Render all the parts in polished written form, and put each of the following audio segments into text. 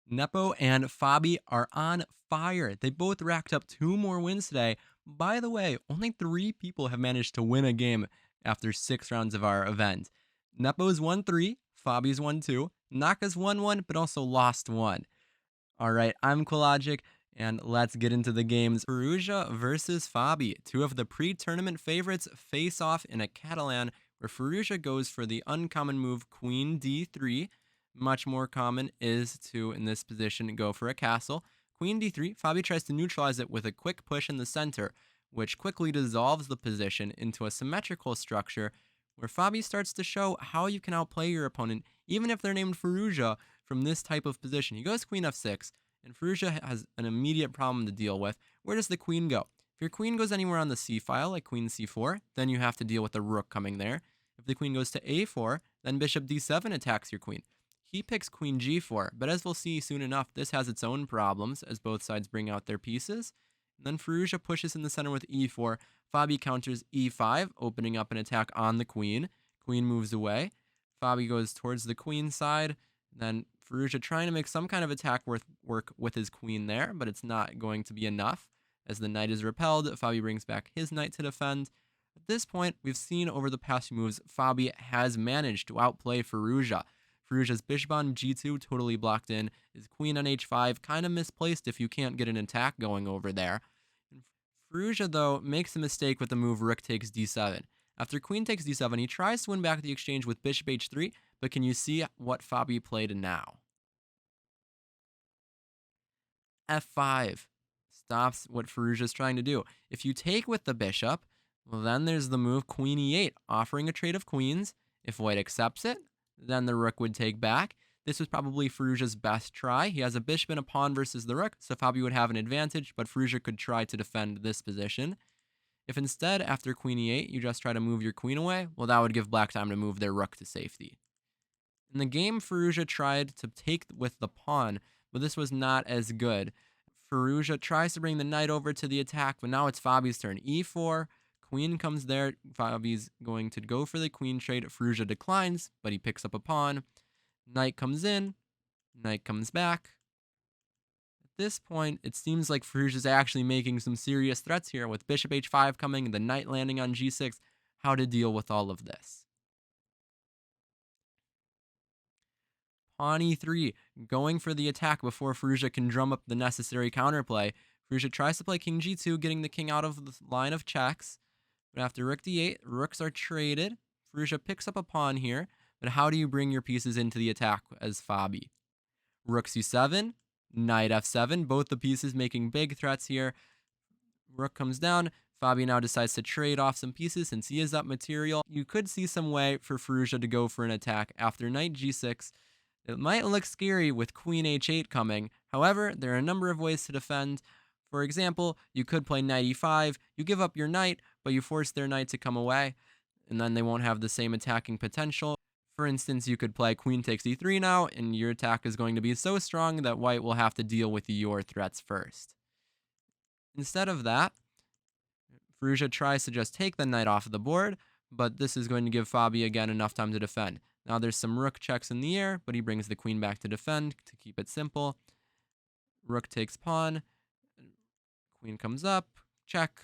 Nepo and Fabi are on fire. They both racked up 2 more wins today. By the way, only 3 people have managed to win a game after 6 rounds of our event. Nepo's won 3, Fabi's won 2, Naka's won 1, but also lost 1. All right, I'm Quillogic, and let's get into the games. Firouzja versus Fabi. Two of the pre-tournament favorites face off in a Catalan where Firouzja goes for the uncommon move Queen D3. Much more common is to, in this position, go for a castle. Queen D3, Fabi tries to neutralize it with a quick push in the center, which quickly dissolves the position into a symmetrical structure where Fabi starts to show how you can outplay your opponent, even if they're named Firouzja, from this type of position. He goes Queen F6, and Firouzja has an immediate problem to deal with. Where does the queen go? If your queen goes anywhere on the c file, like Queen C4, then you have to deal with the rook coming there. If the queen goes to A4, then Bishop D7 attacks your queen. He picks Queen G4, but as we'll see soon enough, this has its own problems as both sides bring out their pieces. And then Firouzja pushes in the center with E4. Fabi counters E5, opening up an attack on the queen. Queen moves away. Fabi goes towards the queen side. Then Firouzja trying to make some kind of attack work with his queen there, but it's not going to be enough. As the knight is repelled, Fabi brings back his knight to defend. At this point, we've seen over the past few moves, Fabi has managed to outplay Firouzja. Firouzja's bishop on G2 totally blocked in. His queen on H5 kind of misplaced if you can't get an attack going over there. Firouzja, though, makes a mistake with the move rook takes D7. After queen takes D7, he tries to win back the exchange with bishop H3, but can you see what Fabi played now? F5 stops what Firouzja is trying to do. If you take with the bishop, well, then there's the move Queen E8, offering a trade of queens. If white accepts it, then the rook would take back. This was probably Firouzja's best try. He has a bishop and a pawn versus the rook, so Fabi would have an advantage, but Firouzja could try to defend this position. If instead, after Queen E8, you just try to move your queen away, well, that would give black time to move their rook to safety. In the game, Firouzja tried to take with the pawn, but this was not as good. Firouzja tries to bring the knight over to the attack, but now it's Fabi's turn. E4, queen comes there. Fabi's going to go for the queen trade. Firouzja declines, but he picks up a pawn. Knight comes in, knight comes back. At this point, it seems like Firouzja's actually making some serious threats here with bishop H5 coming, the knight landing on G6. How to deal with all of this? Pawn E3, going for the attack before Firouzja can drum up the necessary counterplay. Firouzja tries to play King G2, getting the king out of the line of checks. But after Rook D8, rooks are traded. Firouzja picks up a pawn here. But how do you bring your pieces into the attack as Fabi? Rook C7, Knight F7, both the pieces making big threats here. Rook comes down. Fabi now decides to trade off some pieces since he is up material. You could see some way for Firouzja to go for an attack after Knight G6. It might look scary with Queen H8 coming. However, there are a number of ways to defend. For example, you could play Knight E5. You give up your knight, but you force their knight to come away, and then they won't have the same attacking potential. For instance, you could play Queen takes E3 now, and your attack is going to be so strong that white will have to deal with your threats first. Instead of that, Firouzja tries to just take the knight off of the board, but this is going to give Fabi again enough time to defend. Now there's some rook checks in the air, but he brings the queen back to defend to keep it simple. Rook takes pawn. Queen comes up. Check.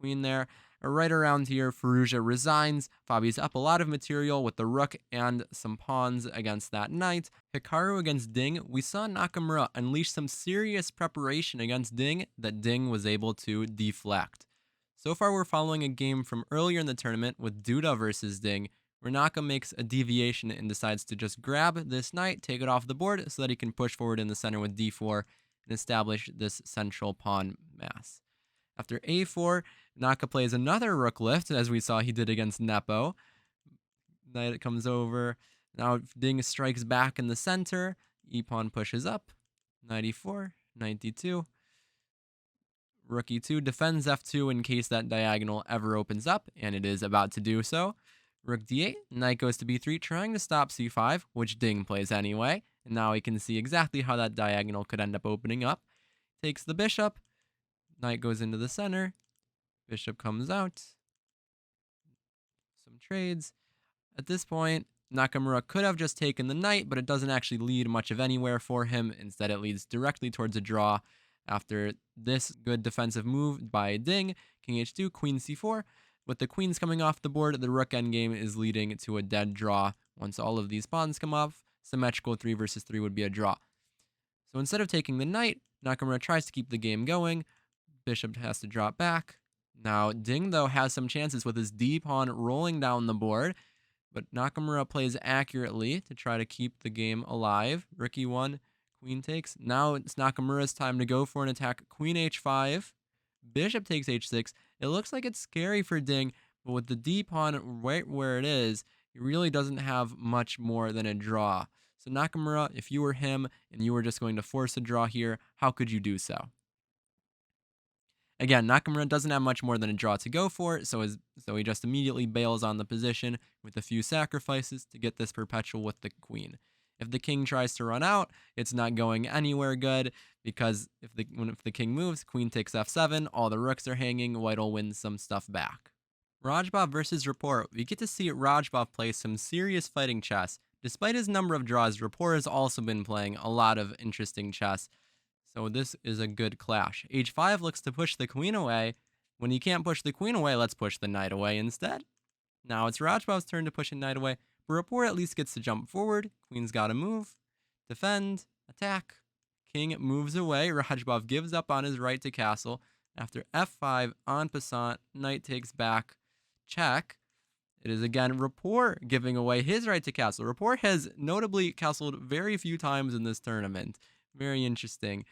Queen there. Right around here, Firouzja resigns. Fabi's up a lot of material with the rook and some pawns against that knight. Hikaru against Ding. We saw Nakamura unleash some serious preparation against Ding that Ding was able to deflect. So far, we're following a game from earlier in the tournament with Duda versus Ding, where Naka makes a deviation and decides to just grab this knight, take it off the board so that he can push forward in the center with d4 and establish this central pawn mass. After a4, Naka plays another rook lift, as we saw he did against Nepo. Knight comes over. Now Ding strikes back in the center. E-pawn pushes up. Knight e4, knight d2. Rook e2 defends f2 in case that diagonal ever opens up, and it is about to do so. Rook d8, knight goes to b3, trying to stop c5, which Ding plays anyway. And now we can see exactly how that diagonal could end up opening up. Takes the bishop. Knight goes into the center. Bishop comes out. Some trades. At this point, Nakamura could have just taken the knight, but it doesn't actually lead much of anywhere for him. Instead, it leads directly towards a draw. After this good defensive move by Ding, king h2, queen c4. With the queens coming off the board, the rook endgame is leading to a dead draw. Once all of these pawns come off, symmetrical 3 versus 3 would be a draw. So instead of taking the knight, Nakamura tries to keep the game going. Bishop has to drop back. Now, Ding, though, has some chances with his d pawn rolling down the board, but Nakamura plays accurately to try to keep the game alive. Rook e1, queen takes. Now it's Nakamura's time to go for an attack. Queen h5, bishop takes h6. It looks like it's scary for Ding, but with the d pawn right where it is, he really doesn't have much more than a draw. So Nakamura, if you were him and you were just going to force a draw here, how could you do so? Again, Nakamura doesn't have much more than a draw to go for, so he just immediately bails on the position with a few sacrifices to get this perpetual with the queen. If the king tries to run out, it's not going anywhere good, because if the king moves, queen takes f7, all the rooks are hanging, white will win some stuff back. Radjabov versus Rapport. We get to see Radjabov play some serious fighting chess. Despite his number of draws, Rapport has also been playing a lot of interesting chess. So this is a good clash. h5 looks to push the queen away. When you can't push the queen away, let's push the knight away instead. Now it's Radjabov's turn to push a knight away, but Rapport at least gets to jump forward. Queen's got to move, defend, attack. King moves away. Radjabov gives up on his right to castle. After f5, en passant, knight takes back, check. It is again Rapport giving away his right to castle. Rapport has notably castled very few times in this tournament. Very interesting.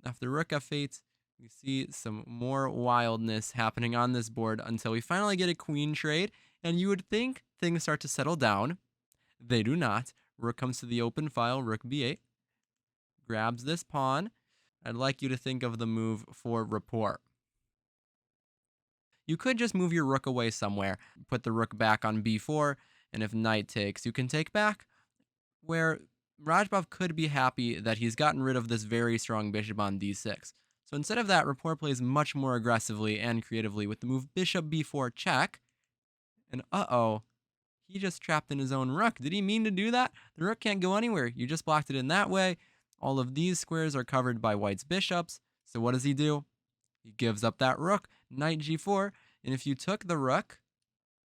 After rook f8, we see some more wildness happening on this board until we finally get a queen trade, and you would think things start to settle down. They do not. Rook comes to the open file, rook b8, grabs this pawn. I'd like you to think of the move for Rapport. You could just move your rook away somewhere, put the rook back on b4, and if knight takes, you can take back, where Radjabov could be happy that he's gotten rid of this very strong bishop on d6. So instead of that, Rapport plays much more aggressively and creatively with the move bishop b4 check. And he just trapped in his own rook. Did he mean to do that? The rook can't go anywhere. You just blocked it in that way. All of these squares are covered by white's bishops. So what does he do? He gives up that rook, knight g4. And if you took the rook,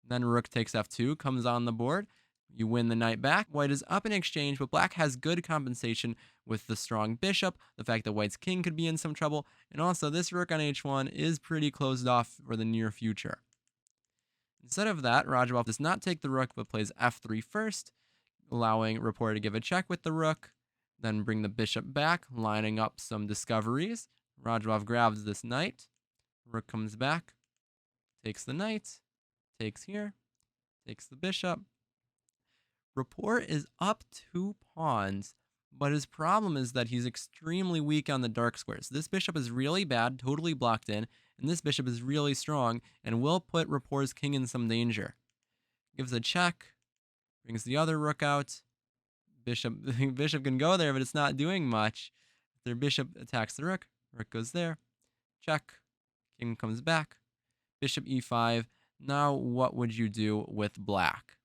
then rook takes f2, comes on the board. You win the knight back. White is up in exchange, but black has good compensation with the strong bishop, the fact that white's king could be in some trouble, and also this rook on h1 is pretty closed off for the near future. Instead of that, Radjabov does not take the rook, but plays f3 first, allowing Rapport to give a check with the rook, then bring the bishop back, lining up some discoveries. Radjabov grabs this knight. Rook comes back, takes the knight, takes here, takes the bishop. Rapport is up 2 pawns, but his problem is that he's extremely weak on the dark squares. This bishop is really bad, totally blocked in, and this bishop is really strong and will put Rapport's king in some danger. Gives a check, brings the other rook out. Bishop can go there, but it's not doing much. If their bishop attacks the rook goes there. Check, king comes back. Bishop e5. Now what would you do with black?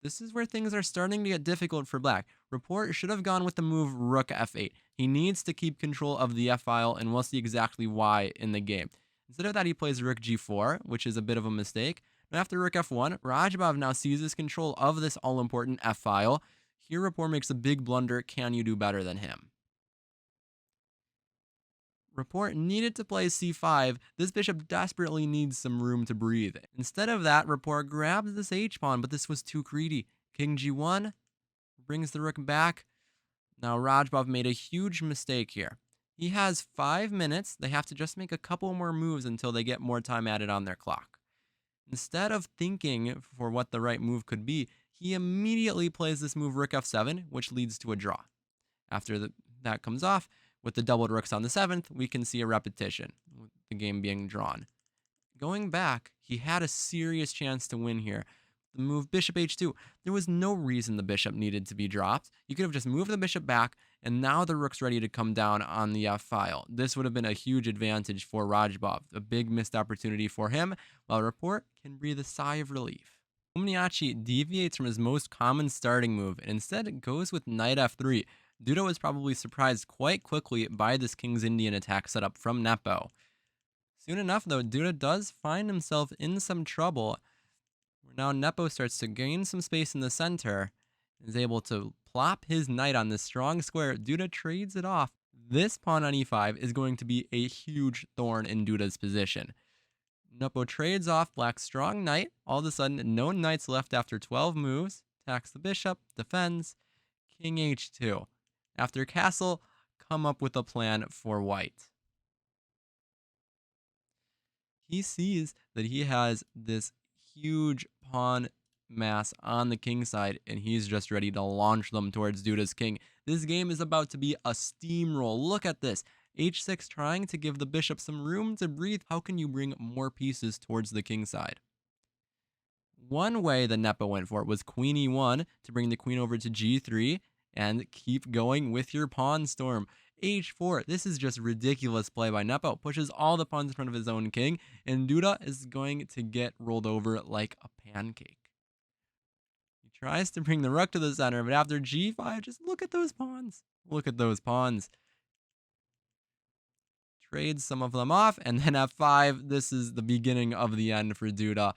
This is where things are starting to get difficult for black. Rapport should have gone with the move rook f8. He needs to keep control of the f-file, and we'll see exactly why in the game. Instead of that, he plays rook g4, which is a bit of a mistake. And after rook f1, Radjabov now seizes control of this all-important f-file. Here, Rapport makes a big blunder. Can you do better than him? Rapport needed to play c5. This bishop desperately needs some room to breathe. Instead of that, Rapport grabs this h-pawn, but this was too greedy. King g1 brings the rook back. Now Radjabov made a huge mistake here. He has 5 minutes. They have to just make a couple more moves until they get more time added on their clock. Instead of thinking for what the right move could be, he immediately plays this move rook f7, which leads to a draw. After that comes off, with the doubled rooks on the 7th, we can see a repetition, with the game being drawn. Going back, he had a serious chance to win here. The move bishop h2, there was no reason the bishop needed to be dropped. You could have just moved the bishop back, and now the rook's ready to come down on the f-file. This would have been a huge advantage for Radjabov, a big missed opportunity for him, while Rapport can breathe a sigh of relief. Nepomniachtchi deviates from his most common starting move and instead goes with knight f3. Duda was probably surprised quite quickly by this King's Indian attack setup from Nepo. Soon enough, though, Duda does find himself in some trouble, where now Nepo starts to gain some space in the center and is able to plop his knight on this strong square. Duda trades it off. This pawn on e5 is going to be a huge thorn in Duda's position. Nepo trades off Black's strong knight. All of a sudden, no knights left after 12 moves. Attacks the bishop, defends. King h2. After castle, come up with a plan for white. He sees that he has this huge pawn mass on the king side, and he's just ready to launch them towards Duda's king. This game is about to be a steamroll. Look at this. h6 trying to give the bishop some room to breathe. How can you bring more pieces towards the king side? One way that Nepo went for it was queen e1 to bring the queen over to g3 and keep going with your pawn storm. h4, this is just ridiculous play by Nepo. Pushes all the pawns in front of his own king, and Duda is going to get rolled over like a pancake. He tries to bring the rook to the center, but after g5, just look at those pawns. Look at those pawns. Trades some of them off, and then f5, this is the beginning of the end for Duda.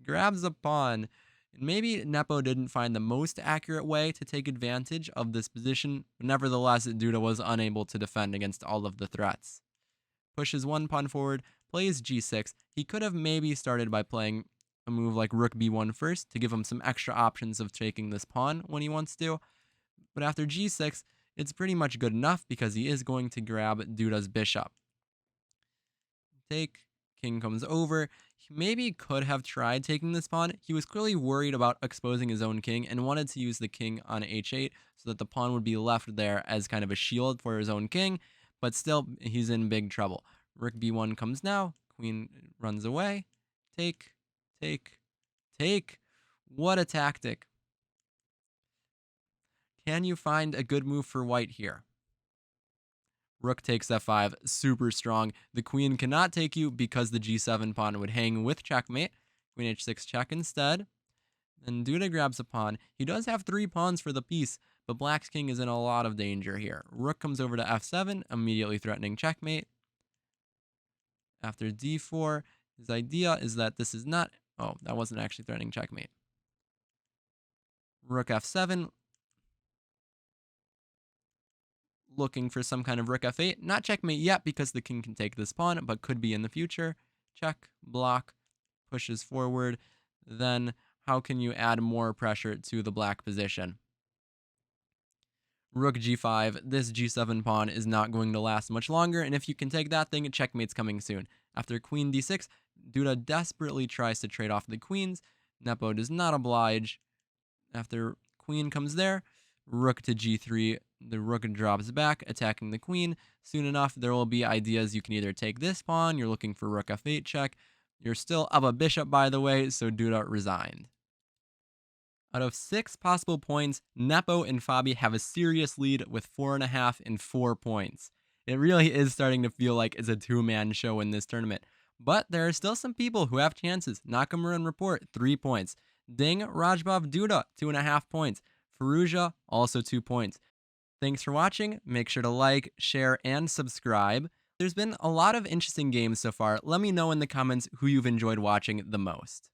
Grabs a pawn. And maybe Nepo didn't find the most accurate way to take advantage of this position, but nevertheless, Duda was unable to defend against all of the threats. Pushes one pawn forward, plays g6. He could have maybe started by playing a move like rook b1 first to give him some extra options of taking this pawn when he wants to. But after g6, it's pretty much good enough because he is going to grab Duda's bishop. Take, king comes over. He maybe could have tried taking this pawn. He was clearly worried about exposing his own king and wanted to use the king on h8 so that the pawn would be left there as kind of a shield for his own king, but still he's in big trouble. Rook b1 comes now. Queen runs away. Take, take, take. What a tactic. Can you find a good move for white here? Rook takes f5, super strong. The queen cannot take you because the g7 pawn would hang with checkmate. Queen h6 check instead. Then Duda grabs a pawn. He does have 3 pawns for the piece, but Black's king is in a lot of danger here. Rook comes over to f7, immediately threatening checkmate. After d4, his idea is that this is not... Oh, that wasn't actually threatening checkmate. Rook f7. Looking for some kind of rook f8. Not checkmate yet because the king can take this pawn, but could be in the future. Check, block, pushes forward. Then how can you add more pressure to the black position? Rook g5. This g7 pawn is not going to last much longer, and if you can take that thing, checkmate's coming soon. After queen d6, Duda desperately tries to trade off the queens. Nepo does not oblige. After queen comes there, rook to g3. The rook drops back, attacking the queen. Soon enough, there will be ideas. You can either take this pawn, you're looking for rook f8 check. You're still up a bishop, by the way, so Duda resigned. Out of 6 possible points, Nepo and Fabi have a serious lead with 4.5 and 4 points. It really is starting to feel like it's a 2-man show in this tournament. But there are still some people who have chances. Nakamura and Rapport, 3 points. Ding, Radjabov, Duda, 2.5 points. Firouzja, also 2 points. Thanks for watching. Make sure to like, share, and subscribe. There's been a lot of interesting games so far. Let me know in the comments who you've enjoyed watching the most.